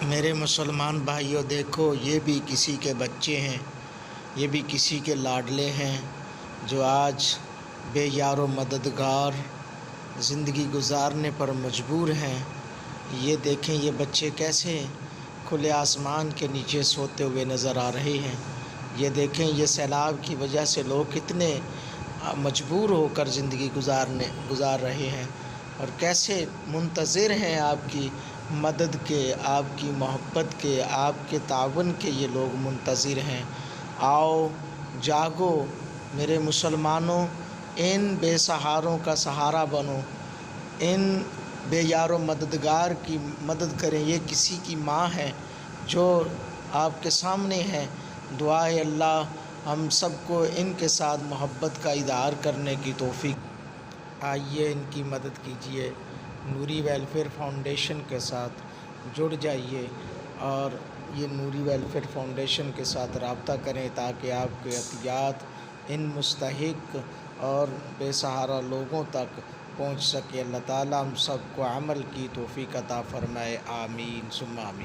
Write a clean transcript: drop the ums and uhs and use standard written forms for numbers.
میرے مسلمان بھائیوں، دیکھو، یہ بھی کسی کے بچے ہیں، یہ بھی کسی کے لاڈلے ہیں جو آج بے یار و مددگار زندگی گزارنے پر مجبور ہیں۔ یہ دیکھیں، یہ بچے کیسے کھلے آسمان کے نیچے سوتے ہوئے نظر آ رہے ہیں۔ یہ دیکھیں، یہ سیلاب کی وجہ سے لوگ کتنے مجبور ہو کر زندگی گزار رہے ہیں، اور کیسے منتظر ہیں آپ کی مدد کے، آپ کی محبت کے، آپ کے تعاون کے۔ یہ لوگ منتظر ہیں۔ آؤ، جاگو میرے مسلمانوں، ان بے سہاروں کا سہارا بنو، ان بے یار و مددگار کی مدد کریں۔ یہ کسی کی ماں ہے جو آپ کے سامنے ہے۔ دعا ہے اللہ ہم سب کو ان کے ساتھ محبت کا اظہار کرنے کی توفیق۔ آئیے ان کی مدد کیجیے، نوری ویلفیئر فاؤنڈیشن کے ساتھ جڑ جائیے، اور یہ نوری ویلفیئر فاؤنڈیشن کے ساتھ رابطہ کریں تاکہ آپ کے عطیات ان مستحق اور بے سہارا لوگوں تک پہنچ سکے۔ اللہ تعالیٰ ہم سب کو عمل کی توفیق عطا فرمائے، آمین ثم آمین۔